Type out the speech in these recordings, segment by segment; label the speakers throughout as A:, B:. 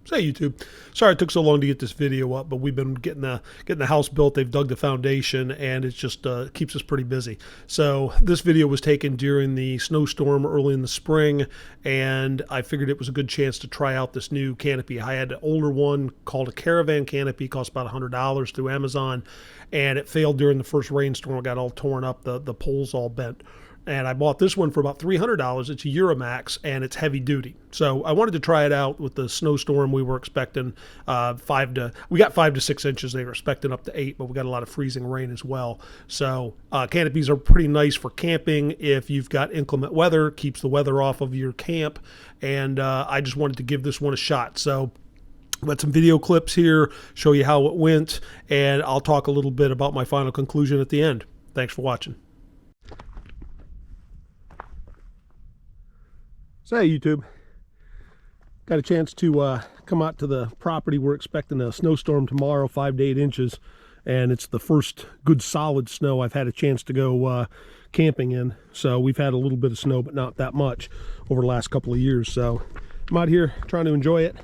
A: Say YouTube, sorry it took so long to get this video up, but we've been getting the house built. They've dug the foundation, and it just keeps us pretty busy. So this video was taken during the snowstorm early in the spring, and I figured it was a good chance to try out this new canopy. I had an older one called a Caravan canopy, cost about $100 through Amazon, and it failed during the first rainstorm. It got all torn up, the poles all bent. And I bought this one for about $300. It's a Euramax, and it's heavy duty. So I wanted to try it out with the snowstorm. We were expecting we got 5 to 6 inches. They were expecting up to 8, but we got a lot of freezing rain as well. So canopies are pretty nice for camping if you've got inclement weather, keeps the weather off of your camp. And I just wanted to give this one a shot. So got some video clips here, show you how it went, and I'll talk a little bit about my final conclusion at the end. Thanks for watching. So hey YouTube, got a chance to come out to the property. We're expecting a snowstorm tomorrow, 5 to 8 inches, and it's the first good solid snow I've had a chance to go camping in. So we've had a little bit of snow, but not that much over the last couple of years. So I'm out here trying to enjoy it.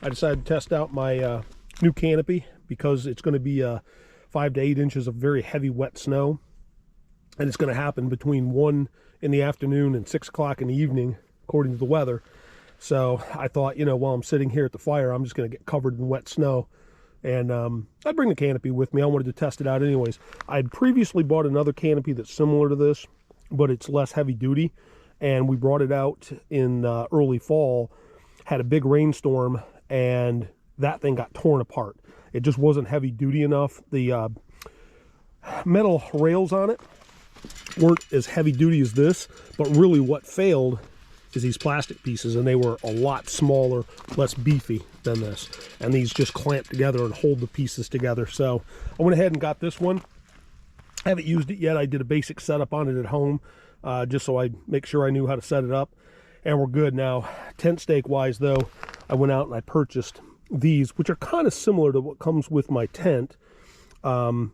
A: I decided to test out my new canopy because it's going to be 5 to 8 inches of very heavy wet snow, and it's going to happen between 1 in the afternoon and 6 o'clock in the evening, according to the weather. So I thought, you know, while I'm sitting here at the fire, I'm just going to get covered in wet snow, and I'd bring the canopy with me. I wanted to test it out anyways. I'd previously bought another canopy that's similar to this, but it's less heavy duty, and we brought it out in early fall, had a big rainstorm, and that thing got torn apart. It just wasn't heavy duty enough. The metal rails on it weren't as heavy duty as this, but really what failed is these plastic pieces, and they were a lot smaller, less beefy than this, and these just clamp together and hold the pieces together. So I went ahead and got this one. I haven't used it yet. I did a basic setup on it at home, just so I make sure I knew how to set it up, and we're good now. Tent stake wise though, I went out and I purchased these, which are kind of similar to what comes with my tent. They're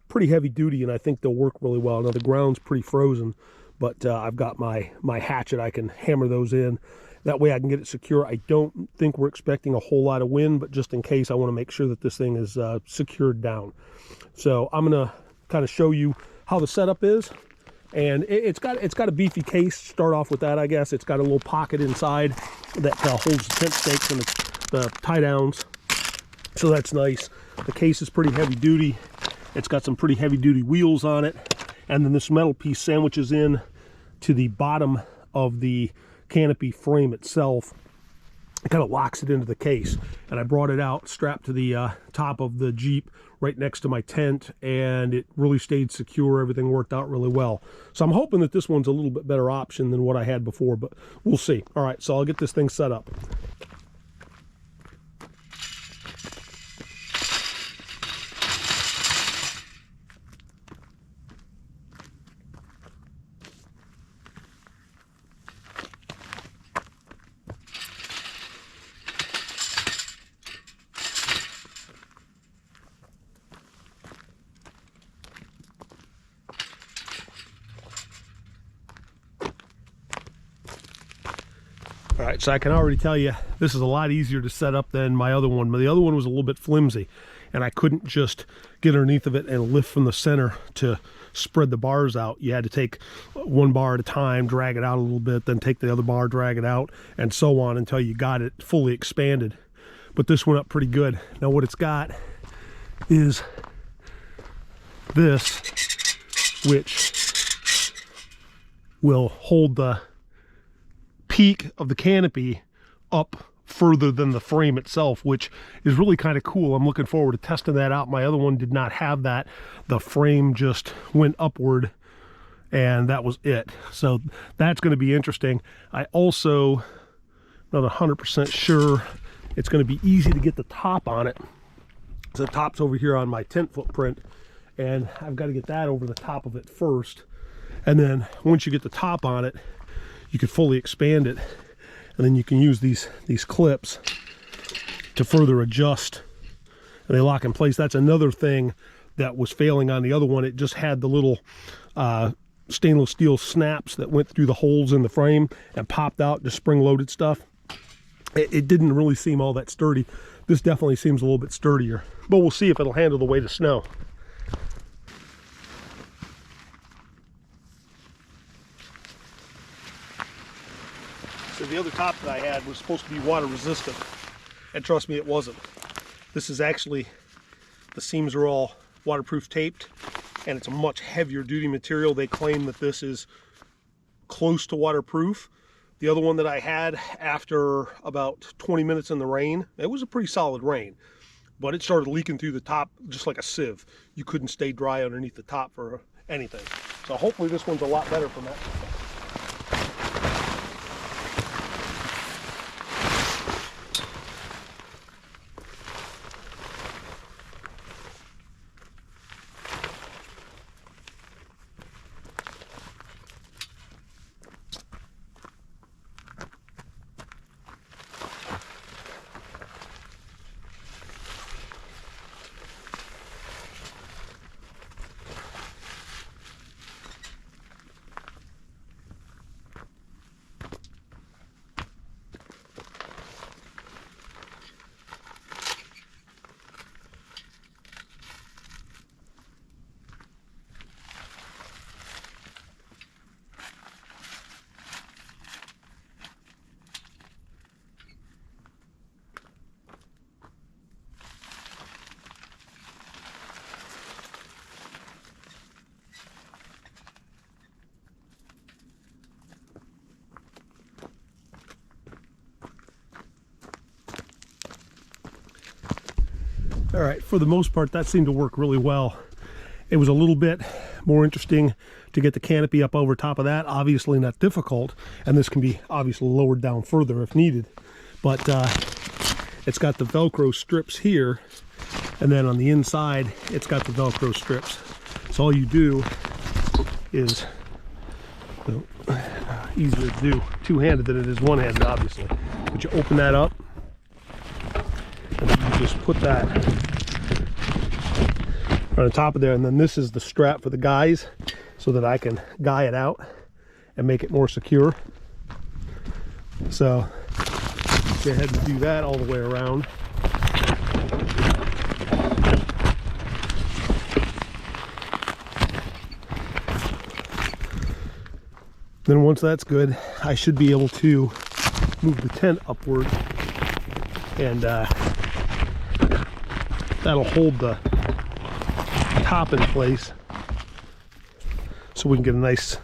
A: pretty heavy duty, and I think they'll work really well. Now the ground's pretty frozen, but I've got my hatchet. I can hammer those in. That way I can get it secure. I don't think we're expecting a whole lot of wind, but just in case, I want to make sure that this thing is secured down. So I'm going to kind of show you how the setup is. And it's got a beefy case. Start off with that, I guess. It's got a little pocket inside that holds the tent stakes and the tie downs. So that's nice. The case is pretty heavy duty. It's got some pretty heavy duty wheels on it. And then this metal piece sandwiches in to the bottom of the canopy frame itself. It kind of locks it into the case. And I brought it out, strapped to the top of the Jeep right next to my tent, and it really stayed secure. Everything worked out really well. So I'm hoping that this one's a little bit better option than what I had before, but we'll see. All right, so I'll get this thing set up. All right, so I can already tell you this is a lot easier to set up than my other one. The other one was a little bit flimsy, and I couldn't just get underneath of it and lift from the center to spread the bars out. You had to take one bar at a time, drag it out a little bit, then take the other bar, drag it out, and so on until you got it fully expanded. But this went up pretty good. Now what it's got is this, which will hold the peak of the canopy up further than the frame itself, which is really kind of cool. I'm looking forward to testing that out. My other one did not have that. The frame just went upward, and that was it. So that's going to be interesting. I also not 100% sure it's going to be easy to get the top on it. So the top's over here on my tent footprint, and I've got to get that over the top of it first. And then once you get the top on it, you can fully expand it, and then you can use these clips to further adjust, and they lock in place. That's another thing that was failing on the other one. It just had the little stainless steel snaps that went through the holes in the frame and popped out, just spring-loaded stuff. it didn't really seem all that sturdy. This definitely seems a little bit sturdier, but we'll see if it'll handle the weight of snow. So the other top that I had was supposed to be water resistant, and trust me, it wasn't. This is actually, the seams are all waterproof taped, and it's a much heavier duty material. They claim that this is close to waterproof. The other one that I had, after about 20 minutes in the rain, it was a pretty solid rain, but it started leaking through the top just like a sieve. You couldn't stay dry underneath the top for anything. So hopefully this one's a lot better from that perspective. All right, for the most part, that seemed to work really well. It was a little bit more interesting to get the canopy up over top of that. Obviously not difficult, and this can be obviously lowered down further if needed. But it's got the Velcro strips here, and then on the inside, it's got the Velcro strips. So all you do is, easier to do two-handed than it is one-handed, obviously. But you open that up, and then you just put that on the top of there, and then this is the strap for the guys so that I can guy it out and make it more secure. So go ahead and do that all the way around. Then once that's good, I should be able to move the tent upward, and that'll hold the top in place so we can get a nice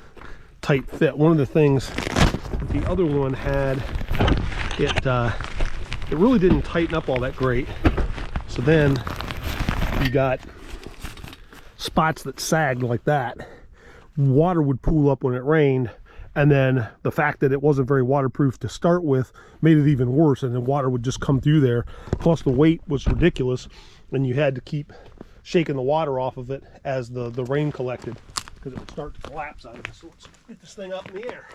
A: tight fit. One of the things that the other one had, it really didn't tighten up all that great. So then you got spots that sagged like that. Water would pool up when it rained, and then the fact that it wasn't very waterproof to start with made it even worse, and the water would just come through there. Plus the weight was ridiculous, and you had to keep shaking the water off of it as the rain collected, because it would start to collapse out of this. So let's get this thing up in the air.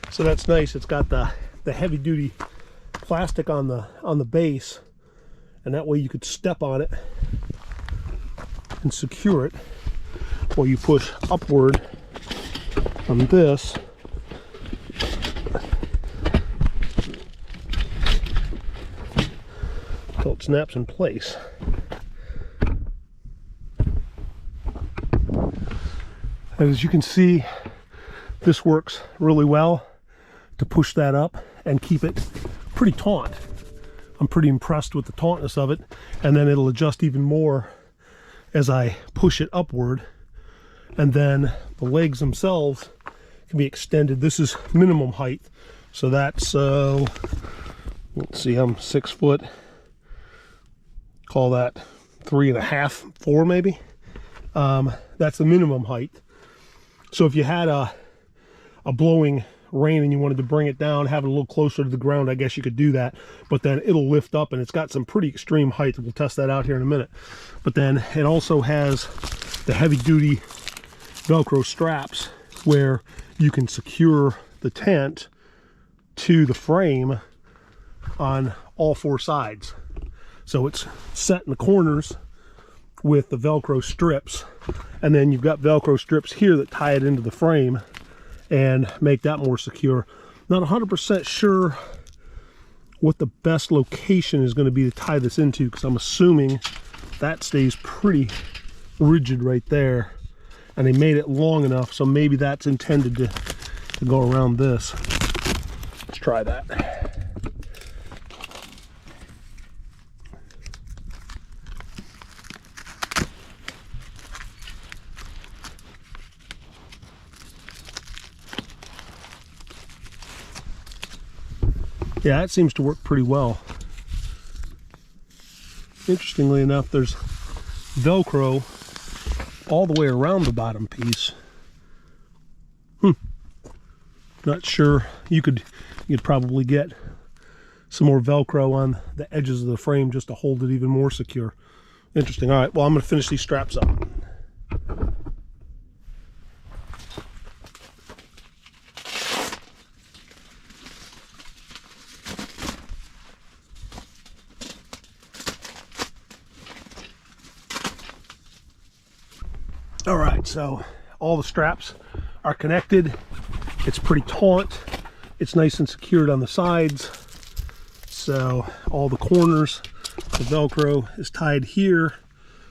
A: So that's nice. It's got the heavy duty plastic on the base, and that way you could step on it and secure it, or you push upward on this until it snaps in place. And as you can see, this works really well to push that up and keep it pretty taut. I'm pretty impressed with the tautness of it, and then it'll adjust even more as I push it upward, and then the legs themselves can be extended. This is minimum height, so that's let's see, I'm 6 foot, call that 3.5, 4 maybe. that's the minimum height. So if you had a blowing rain and you wanted to bring it down, have it a little closer to the ground, I guess you could do that. But then it'll lift up, and it's got some pretty extreme height. We'll test that out here in a minute. But then it also has the heavy duty Velcro straps where you can secure the tent to the frame on all four sides. So it's set in the corners with the Velcro strips, and then you've got Velcro strips here that tie it into the frame and make that more secure. Not 100% sure what the best location is going to be to tie this into, because I'm assuming that stays pretty rigid right there, and they made it long enough, so maybe that's intended to go around this. Let's try that. Yeah, it seems to work pretty well. Interestingly enough, there's Velcro all the way around the bottom piece. Not sure. You'd probably get some more Velcro on the edges of the frame just to hold it even more secure. Interesting. All right, well, I'm going to finish these straps up. All right, so all the straps are connected. It's pretty taut. It's nice and secured on the sides. So all the corners, the Velcro is tied here.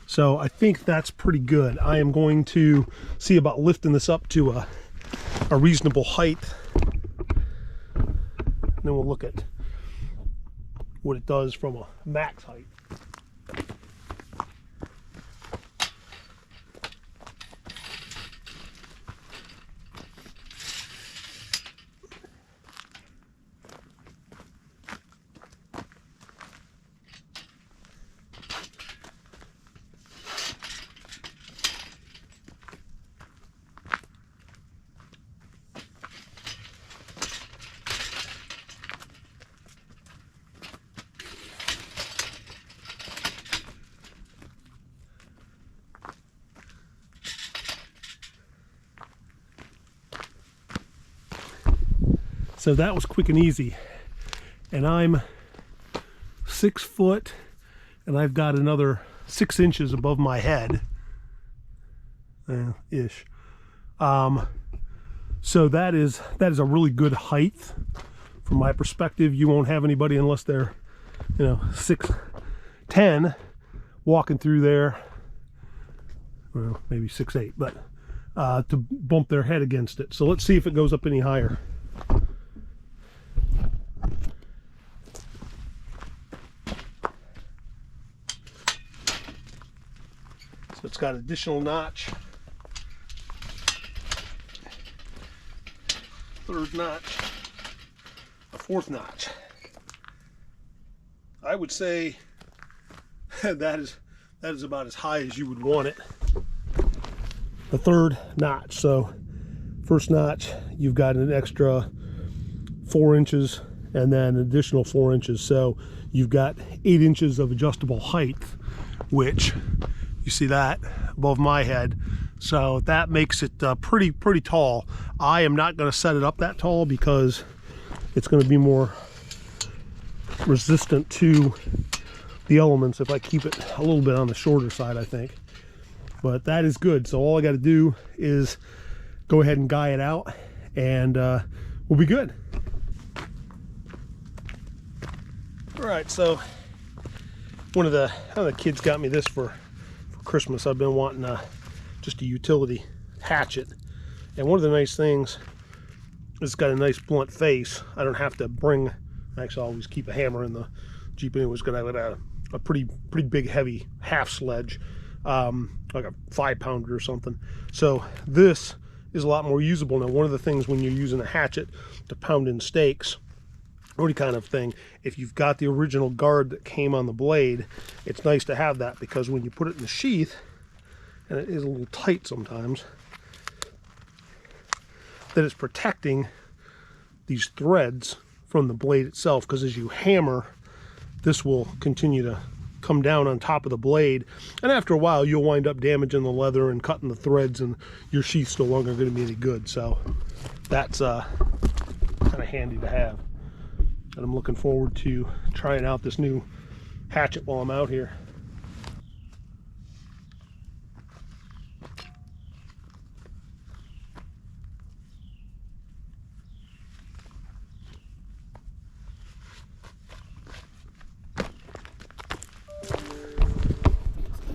A: So I think that's pretty good. I am going to see about lifting this up to a reasonable height. And then we'll look at what it does from a max height. So that was quick and easy, and I'm 6 foot, and I've got another 6 inches above my head, ish. So that is a really good height from my perspective. You won't have anybody unless they're, 6'10", walking through there. Well, maybe 6'8", but to bump their head against it. So let's see if it goes up any higher. It's got additional notch, third notch, a fourth notch. I would say that is about as high as you would want it. The third notch. So first notch, you've got an extra 4 inches and then an additional 4 inches. So you've got 8 inches of adjustable height, which you see that above my head. So that makes it pretty tall. I am not going to set it up that tall because it's going to be more resistant to the elements if I keep it a little bit on the shorter side, I think. But that is good. So all I got to do is go ahead and guy it out, and we'll be good. All right, so one of the kids got me this for Christmas. I've been wanting just a utility hatchet, and one of the nice things is it's got a nice blunt face. I don't have to bring, actually I always keep a hammer in the Jeep anyways, because I got a pretty big heavy half sledge, like a 5-pounder or something. So this is a lot more usable. Now one of the things when you're using a hatchet to pound in steaks or any kind of thing, if you've got the original guard that came on the blade, it's nice to have that, because when you put it in the sheath, and it is a little tight sometimes, that it's protecting these threads from the blade itself, because as you hammer, this will continue to come down on top of the blade, and after a while you'll wind up damaging the leather and cutting the threads, and your sheath's no longer going to be any good. So that's kind of handy to have, and I'm looking forward to trying out this new hatchet while I'm out here.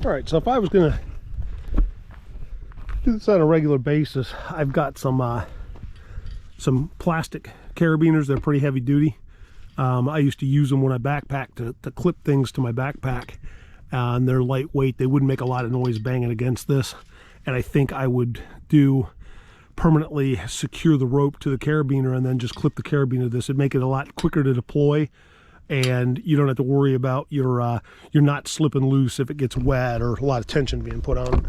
A: All right, so if I was gonna do this on a regular basis, I've got some plastic carabiners. They're pretty heavy duty. I used to use them when I backpacked to clip things to my backpack, and they're lightweight. They wouldn't make a lot of noise banging against this, and I think I would permanently secure the rope to the carabiner and then just clip the carabiner to this. It'd make it a lot quicker to deploy, and you don't have to worry about your not slipping loose if it gets wet or a lot of tension being put on it.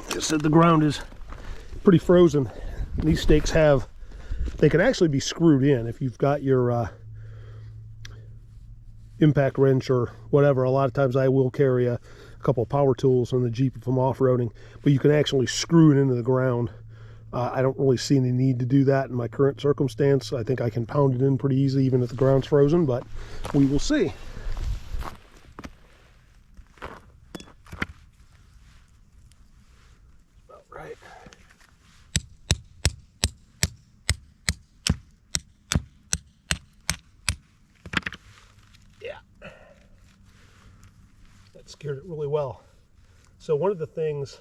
A: Just said the ground is pretty frozen. These stakes they can actually be screwed in if you've got your impact wrench or whatever. A lot of times I will carry a couple of power tools on the Jeep if I'm off-roading, but you can actually screw it into the ground. I don't really see any need to do that in my current circumstance. I think I can pound it in pretty easy even if the ground's frozen, but we will see. Right. Yeah. That scared it really well. So one of the things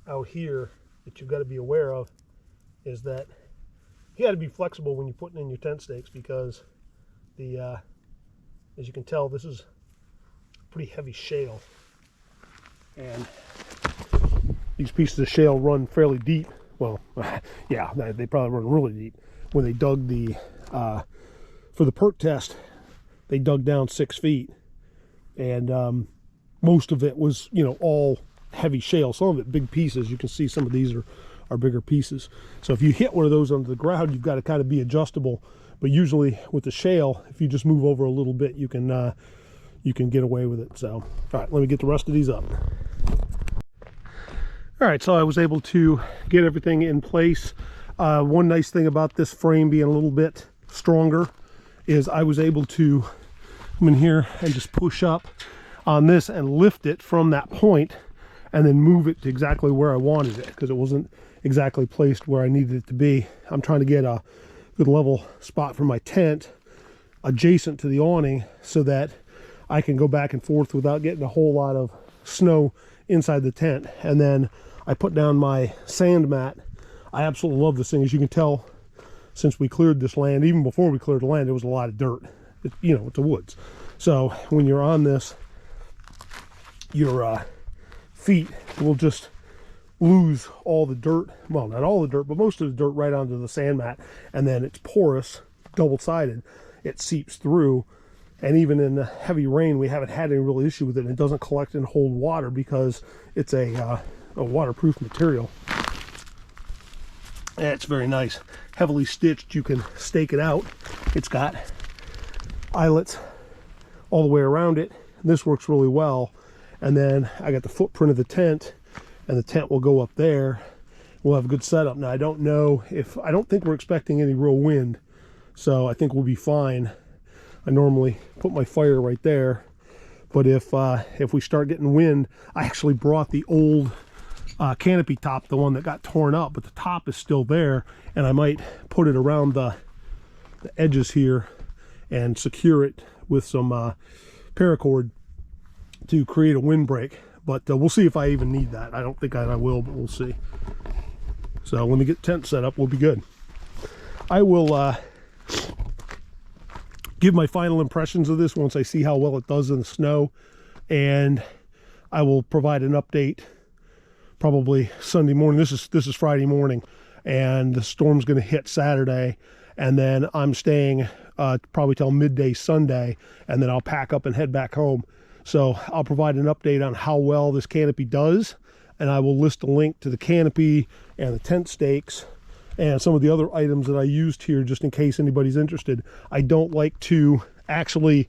A: out here that you've got to be aware of is that you got to be flexible when you're putting in your tent stakes, because as you can tell, this is pretty heavy shale, and these pieces of shale run fairly deep. Well, yeah, they probably run really deep. When they dug for the perk test, they dug down 6 feet, and most of it was, all heavy shale. Some of it big pieces. You can see some of these are bigger pieces. So if you hit one of those onto the ground, you've got to kind of be adjustable. But usually with the shale, if you just move over a little bit, you can get away with it. So, all right, let me get the rest of these up. All right, so I was able to get everything in place. One nice thing about this frame being a little bit stronger is I was able to come in here and just push up on this and lift it from that point and then move it to exactly where I wanted it, because it wasn't exactly placed where I needed it to be. I'm trying to get a good level spot for my tent adjacent to the awning so that I can go back and forth without getting a whole lot of snow inside the tent. And then I put down my sand mat. I absolutely love this thing. As you can tell, since we cleared this land, even before we cleared the land, there was a lot of dirt. It's the woods. So when you're on this, your feet will just lose all the dirt. Well, not all the dirt, but most of the dirt right onto the sand mat. And then it's porous, double-sided. It seeps through. And even in the heavy rain, we haven't had any real issue with it. It doesn't collect and hold water because it's a waterproof material. And it's very nice. Heavily stitched. You can stake it out. It's got eyelets all the way around it. This works really well. And then I got the footprint of the tent, and the tent will go up there. We'll have a good setup. Now, I don't think we're expecting any real wind, so I think we'll be fine. I normally put my fire right there, but if we start getting wind, I actually brought the old canopy top, the one that got torn up, but the top is still there, and I might put it around the edges here and secure it with some paracord to create a windbreak, but we'll see if I even need that. I don't think I will, but we'll see. So when we get the tent set up, we'll be good. I will give my final impressions of this once I see how well it does in the snow, and I will provide an update probably Sunday morning. This is Friday morning, and the storm's going to hit Saturday, and then I'm staying probably till midday Sunday, and then I'll pack up and head back home. So I'll provide an update on how well this canopy does, and I will list a link to the canopy and the tent stakes and some of the other items that I used here, just in case anybody's interested. I don't like to actually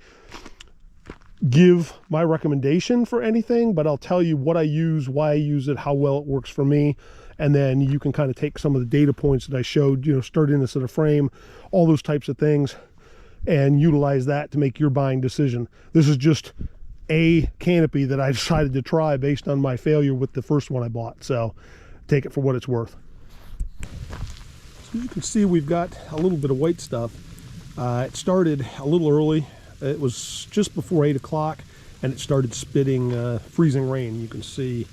A: give my recommendation for anything, but I'll tell you what I use, why I use it, how well it works for me, and then you can kind of take some of the data points that I showed, you know, sturdiness of the frame, all those types of things, and utilize that to make your buying decision. This is just a canopy that I decided to try based on my failure with the first one I bought, so take it for what it's worth. So as you can see, we've got a little bit of white stuff. It started a little early. It was just before 8 o'clock, and it started spitting freezing rain. You can see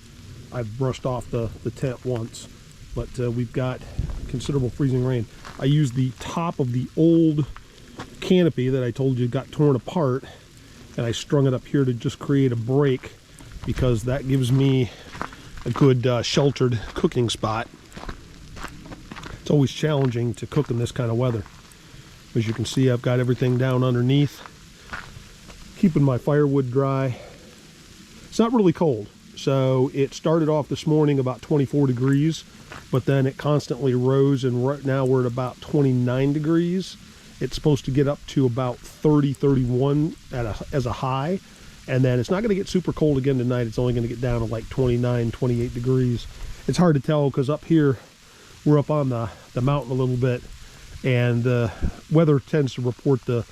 A: I've brushed off the tent once, but we've got considerable freezing rain. I used the top of the old canopy that I told you got torn apart, and I strung it up here to just create a break, because that gives me a good sheltered cooking spot. It's always challenging to cook in this kind of weather. As you can see, I've got everything down underneath, keeping my firewood dry. It's not really cold, so it started off this morning about 24 degrees, but then it constantly rose, and right now we're at about 29 degrees. It's supposed to get up to about 30, 31 as a high, and then it's not going to get super cold again tonight. It's only going to get down to like 29, 28 degrees. It's hard to tell because up here, we're up on the mountain a little bit, and the weather tends to report the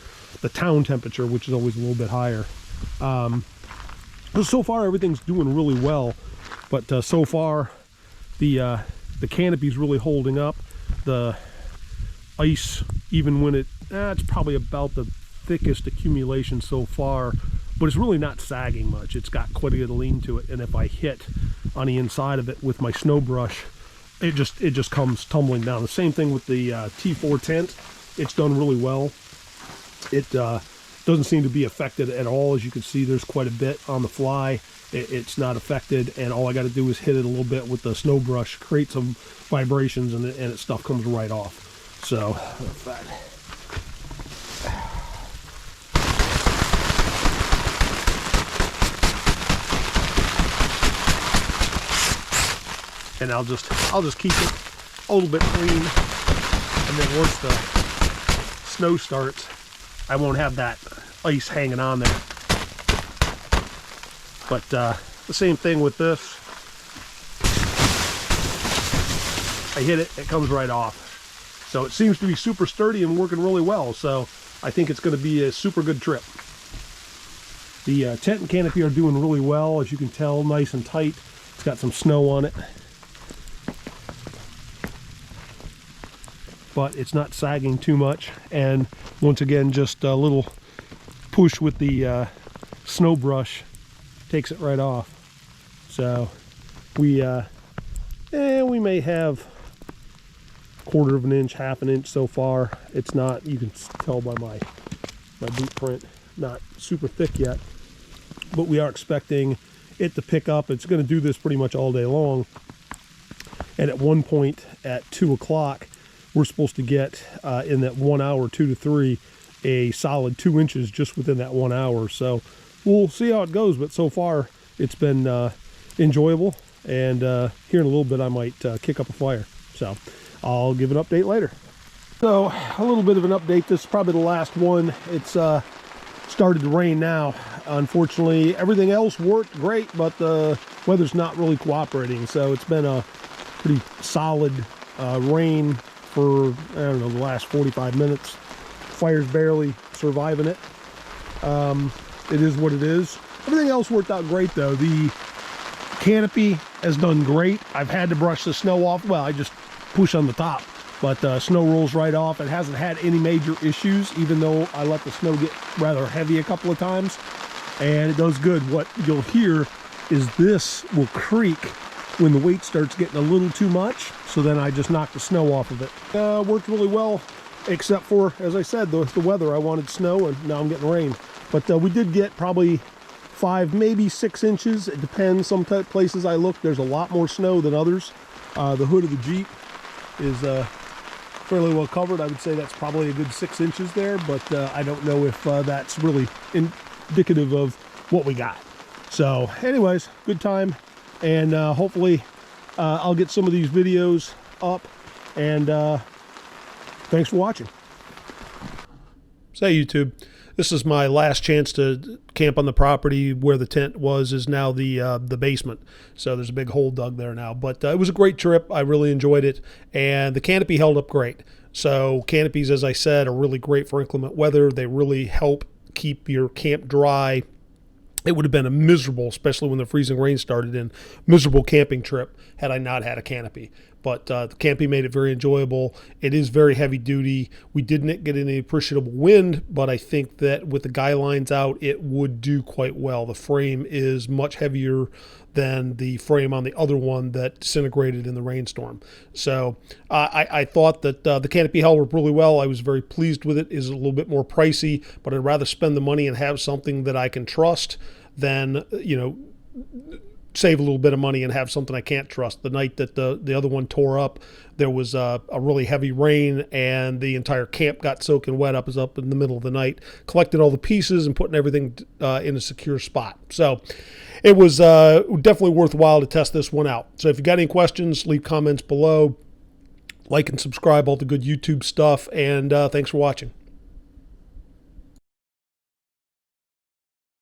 A: town temperature, which is always a little bit higher. So far, everything's doing really well, but so far, the canopy's really holding up. The ice, even when it's probably about the thickest accumulation so far, but it's really not sagging much. It's got quite a bit of lean to it, and if I hit on the inside of it with my snow brush, it just comes tumbling down. The same thing with the T4 tent. It's done really well. It doesn't seem to be affected at all. As you can see, there's quite a bit on the fly. It's not affected, and all I got to do is hit it a little bit with the snow brush, create some vibrations, and it stuff comes right off. So and I'll just keep it a little bit clean, and then once the snow starts, I won't have that ice hanging on there. But the same thing with this. I hit it, it comes right off. So it seems to be super sturdy and working really well. So I think it's going to be a super good trip. The tent and canopy are doing really well, as you can tell, nice and tight. It's got some snow on it, but it's not sagging too much. And once again, just a little push with the snow brush takes it right off. So we may have 1/4 of an inch, 1/2 an inch so far. It's not, you can tell by my boot print, not super thick yet, but we are expecting it to pick up. It's going to do this pretty much all day long, and at one point at 2 o'clock we're supposed to get in that 1 hour, 2 to 3, a solid 2 inches just within that 1 hour. So we'll see how it goes, but so far it's been enjoyable, and here in a little bit I might kick up a fire. So I'll give an update later. So a little bit of an update. This is probably the last one. It's started to rain now. Unfortunately, everything else worked great, but the weather's not really cooperating. So it's been a pretty solid rain for, I don't know, the last 45 minutes. Fire's barely surviving it. It is what it is. Everything else worked out great though. The canopy has done great. I've had to brush the snow off. Well, I just push on the top, but snow rolls right off. It hasn't had any major issues, even though I let the snow get rather heavy a couple of times. and it does good. What you'll hear is this will creak when the weight starts getting a little too much, so then I just knock the snow off of it. Worked really well, except for, as I said, the weather. I wanted snow, and now I'm getting rain. But we did get probably 5, maybe 6 inches. It depends. Some places I look, there's a lot more snow than others. The hood of the Jeep is fairly well covered. I would say that's probably a good 6 inches there, but I don't know if that's really indicative of what we got. So anyways, good time, and hopefully I'll get some of these videos up, and thanks for watching. Say YouTube, this is my last chance to camp on the property. Where the tent was is now the basement, so there's a big hole dug there now. But it was a great trip. I really enjoyed it, and the canopy held up great. So canopies, as I said, are really great for inclement weather. They really help keep your camp dry. It would have been a miserable, especially when the freezing rain started in, miserable camping trip had I not had a canopy. But the canopy made it very enjoyable. It is very heavy duty. We didn't get any appreciable wind, but I think that with the guy lines out, it would do quite well. The frame is much heavier than the frame on the other one that disintegrated in the rainstorm. So I thought that the canopy held up really well. I was very pleased with it. It is a little bit more pricey, but I'd rather spend the money and have something that I can trust than, you know, save a little bit of money and have something I can't trust. The night that the other one tore up, there was a really heavy rain, and the entire camp got soaking wet. Up in the middle of the night, collecting all the pieces and putting everything in a secure spot. So it was definitely worthwhile to test this one out. So if you got any questions, leave comments below. Like and subscribe, all the good YouTube stuff, and thanks for watching.